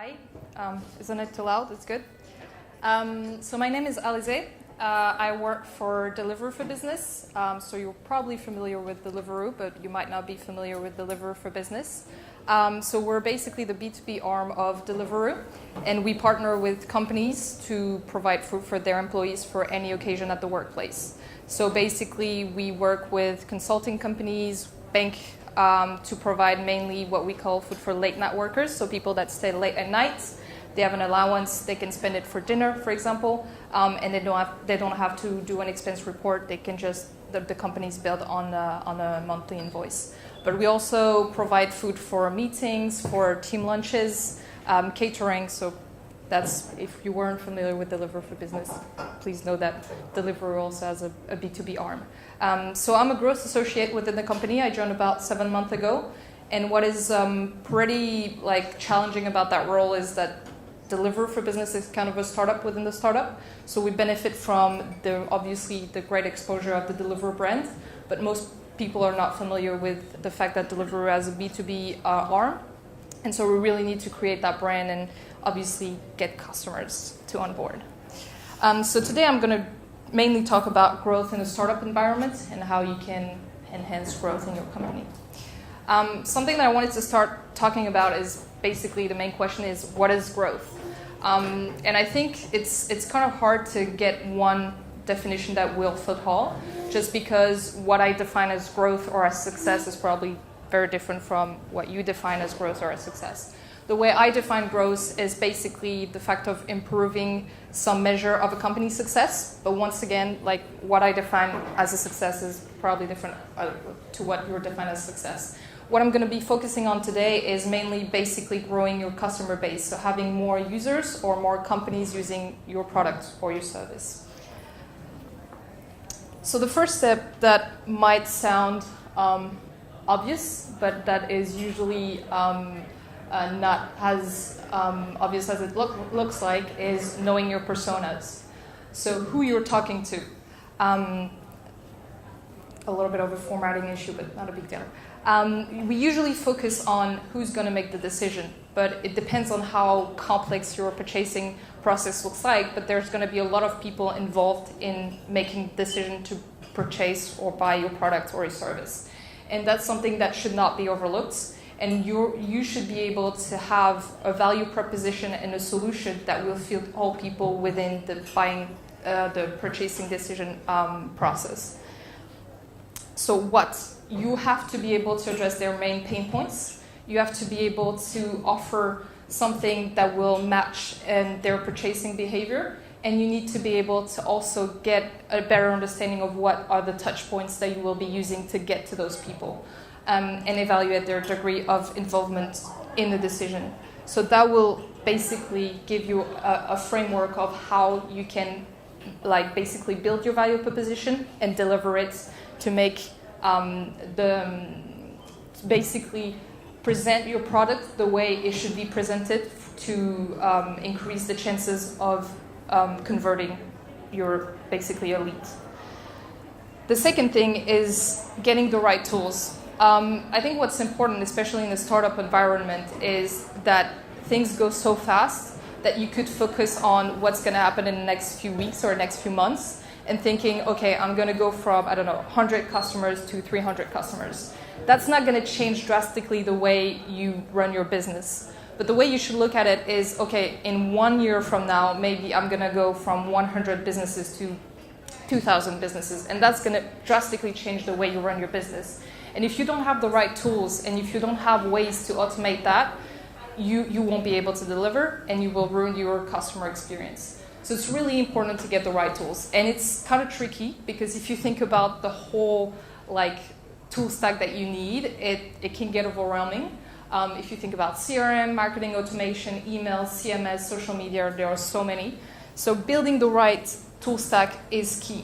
Hi, isn't it too loud? It's good. So my name is Alizee. I work for Deliveroo for Business. So you're probably familiar with Deliveroo, but you might not be familiar with Deliveroo for Business. So we're basically the B2B arm of Deliveroo, and we partner with companies to provide food for their employees for any occasion at the workplace. So basically, we work with consulting companies, bank, to provide mainly what we call food for late night workers, so people that stay late at night. They have an allowance, they can spend it for dinner, for example, and they don't have to do an expense report. They can just, the company's built on a monthly invoice. But we also provide food for meetings, for team lunches, catering. So that's, if you weren't familiar with Deliveroo for Business, please know that Deliveroo also has a B2B arm. So I'm a growth associate within the company. I joined about 7 months ago. And what is pretty challenging about that role is that Deliveroo for Business is kind of a startup within the startup. So we benefit from obviously the great exposure of the Deliveroo brand, but most people are not familiar with the fact that Deliveroo has a B2B arm. And so we really need to create that brand and obviously get customers to onboard. So today I'm going to mainly talk about growth in a startup environment and how you can enhance growth in your company. Something that I wanted to start talking about is basically the main question is, what is growth? And I think it's kind of hard to get one definition that will fit all, just because what I define as growth or as success is probably very different from what you define as growth or as success. The way I define growth is basically the fact of improving some measure of a company's success. But once again, what I define as a success is probably different to what you're defining as success. What I'm going to be focusing on today is mainly basically growing your customer base. So having more users or more companies using your product or your service. So the first step that might sound obvious, but that is usually not as obvious as it looks like, is knowing your personas. So who you're talking to. A little bit of a formatting issue, but not a big deal. We usually focus on who's going to make the decision, but it depends on how complex your purchasing process looks like, but there's going to be a lot of people involved in making the decision to purchase or buy your product or a service. And that's something that should not be overlooked. And you should be able to have a value proposition and a solution that will fit all people within the the purchasing decision process. So you have to be able to address their main pain points. You have to be able to offer something that will match their purchasing behavior. And you need to be able to also get a better understanding of what are the touch points that you will be using to get to those people. And evaluate their degree of involvement in the decision. So that will basically give you a framework of how you can basically build your value proposition and deliver it to make basically present your product the way it should be presented to increase the chances of converting your lead. The second thing is getting the right tools. I think what's important, especially in a startup environment, is that things go so fast that you could focus on what's going to happen in the next few weeks or next few months and thinking, okay, I'm going to go from, 100 customers to 300 customers. That's not going to change drastically the way you run your business. But the way you should look at it is, okay, in 1 year from now, maybe I'm going to go from 100 businesses to 2,000 businesses. And that's going to drastically change the way you run your business. And if you don't have the right tools and if you don't have ways to automate that, you won't be able to deliver and you will ruin your customer experience. So it's really important to get the right tools. And it's kind of tricky because if you think about the whole tool stack that you need, it can get overwhelming. If you think about CRM, marketing automation, email, CMS, social media, there are so many. So building the right tool stack is key.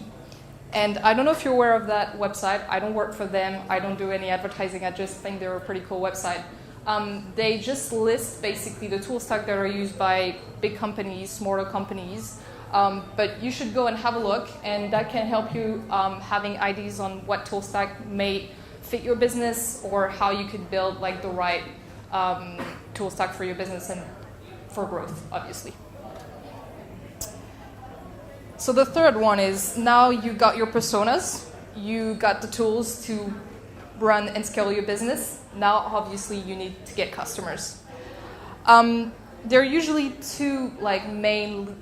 And I don't know if you're aware of that website. I don't work for them. I don't do any advertising. I just think they're a pretty cool website. They just list basically the tool stack that are used by big companies, smaller companies. But you should go and have a look, and that can help you having ideas on what tool stack may fit your business or how you could build the right tool stack for your business and for growth, obviously. So the third one is, now you got your personas, you got the tools to run and scale your business. Now, obviously, you need to get customers. There are usually two main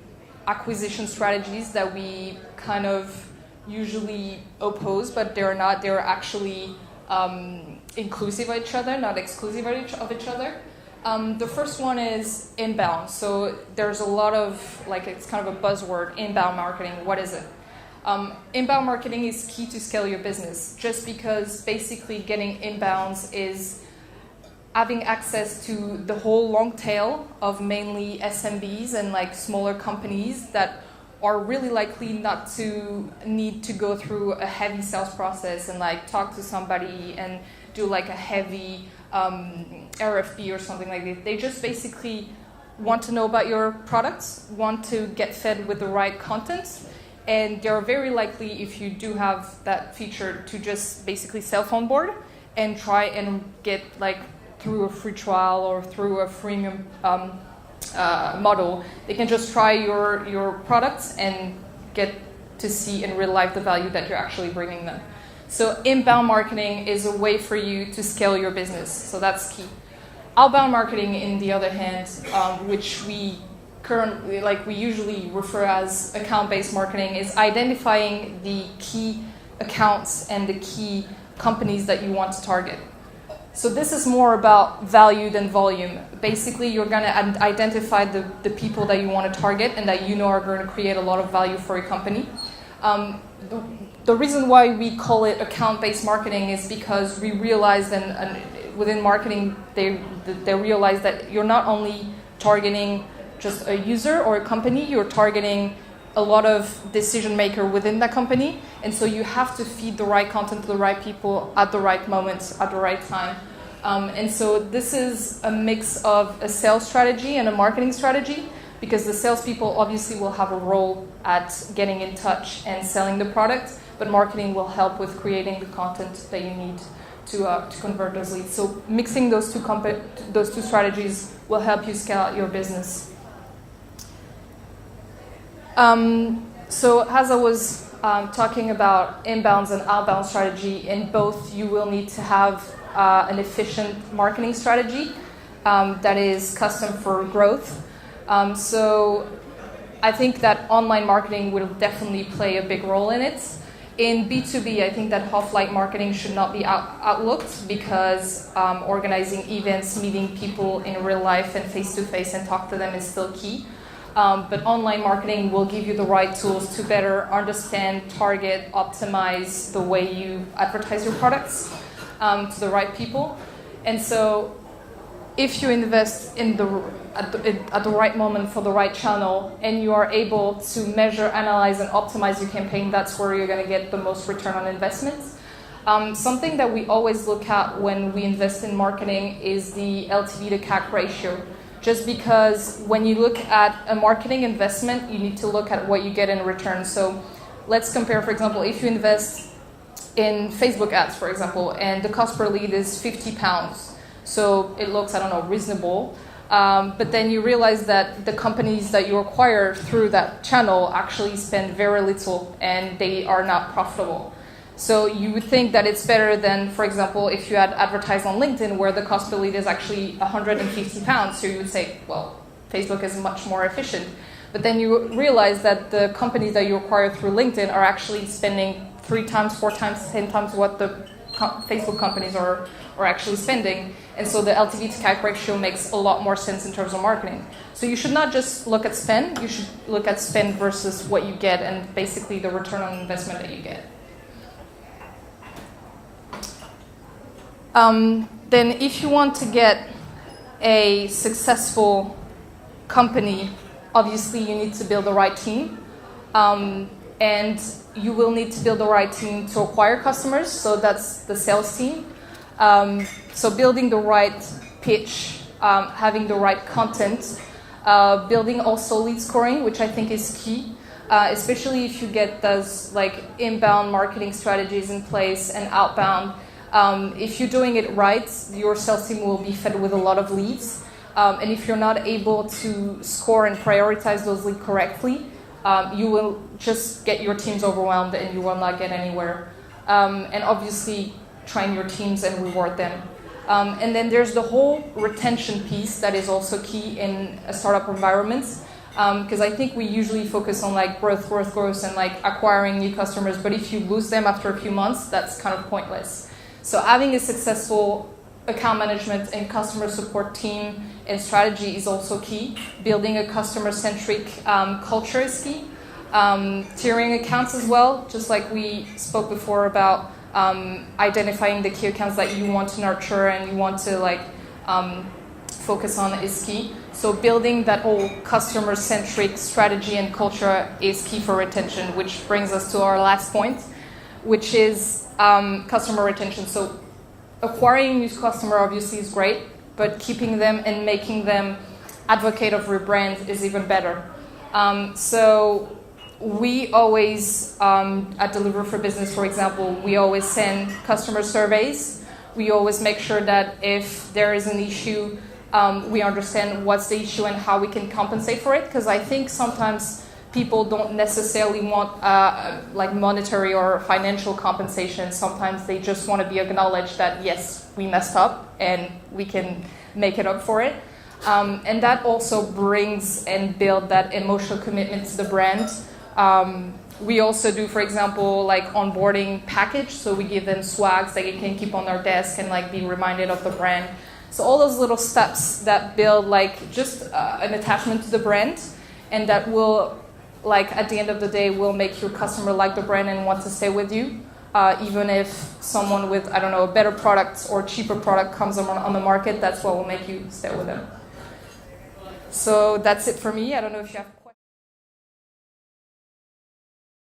acquisition strategies that we kind of usually oppose, but they're not. They're actually inclusive of each other, not exclusive of each other. The first one is inbound. So there's a lot of, it's kind of a buzzword, inbound marketing. What is it? Inbound marketing is key to scale your business, just because basically getting inbounds is having access to the whole long tail of mainly SMBs and smaller companies that are really likely not to need to go through a heavy sales process and talk to somebody and do a heavy RFP or something like that. They just basically want to know about your products, want to get fed with the right content, and they're very likely, if you do have that feature, to just basically self-onboard and try and get through a free trial or through a freemium model. They can just try your products and get to see in real life the value that you're actually bringing them. So inbound marketing is a way for you to scale your business. So that's key. Outbound marketing, in the other hand, which we currently, we usually refer as account-based marketing, is identifying the key accounts and the key companies that you want to target. So this is more about value than volume. Basically, you're going to identify the people that you want to target and that you know are going to create a lot of value for your company. The reason why we call it account-based marketing is because we realized, and within marketing, they realize that you're not only targeting just a user or a company, you're targeting a lot of decision maker within that company, and so you have to feed the right content to the right people at the right moments, at the right time. And so this is a mix of a sales strategy and a marketing strategy, because the salespeople obviously will have a role at getting in touch and selling the product, but marketing will help with creating the content that you need to convert those leads. So mixing those two strategies will help you scale out your business. So as I was talking about inbounds and outbound strategy, in both you will need to have an efficient marketing strategy that is custom for growth. So I think that online marketing will definitely play a big role in it. In B2B, I think that offline marketing should not be outlooked, because organizing events, meeting people in real life and face-to-face and talk to them is still key. But online marketing will give you the right tools to better understand, target, optimize the way you advertise your products to the right people. And so if you invest in at the right moment for the right channel, and you are able to measure, analyze, and optimize your campaign, that's where you're going to get the most return on investment. Something that we always look at when we invest in marketing is the LTV to CAC ratio. Just because when you look at a marketing investment, you need to look at what you get in return. So let's compare, for example, if you invest in Facebook ads, for example, and the cost per lead is £50. So it looks, reasonable. But then you realize that the companies that you acquire through that channel actually spend very little and they are not profitable. So you would think that it's better than, for example, if you had advertised on LinkedIn where the cost per lead is actually £150. So you would say, well, Facebook is much more efficient. But then you realize that the companies that you acquire through LinkedIn are actually spending 3 times, 4 times, 10 times what the Facebook companies are actually spending. And so the LTV to CAC ratio makes a lot more sense in terms of marketing. So you should not just look at spend, you should look at spend versus what you get and basically the return on investment that you get. Then if you want to get a successful company, obviously you need to build the right team. And you will need to build the right team to acquire customers, so that's the sales team. So building the right pitch, having the right content, building also lead scoring, which I think is key, especially if you get those inbound marketing strategies in place and outbound. If you're doing it right, your sales team will be fed with a lot of leads. And if you're not able to score and prioritize those leads correctly, you will just get your teams overwhelmed and you will not get anywhere. And obviously, train your teams and reward them. And then there's the whole retention piece that is also key in a startup environment. Because I think we usually focus on like growth, and like acquiring new customers. But if you lose them after a few months, that's kind of pointless. So having a successful account management and customer support team and strategy is also key. Building a customer-centric culture is key. Tiering accounts as well, just like we spoke before about identifying the key accounts that you want to nurture and you want to like focus on is key. So building that whole customer-centric strategy and culture is key for retention, which brings us to our last point, which is customer retention. So acquiring new customer obviously is great, but keeping them and making them advocate of your brand is even better. So we always, at Deliveroo for Business, for example, we always send customer surveys. We always make sure that if there is an issue, we understand what's the issue and how we can compensate for it. Because I think sometimes people don't necessarily want like monetary or financial compensation. Sometimes they just want to be acknowledged that, yes, we messed up and we can make it up for it. And that also brings and build that emotional commitment to the brand. We also do, for example, like onboarding package. So we give them swags that they can keep on their desk and like be reminded of the brand. So all those little steps that build like just an attachment to the brand, and that will, like at the end of the day, will make your customer like the brand and want to stay with you, even if someone with, I don't know, a better product or cheaper product comes on the market. That's what will make you stay with them. So that's it for me. I don't know if you have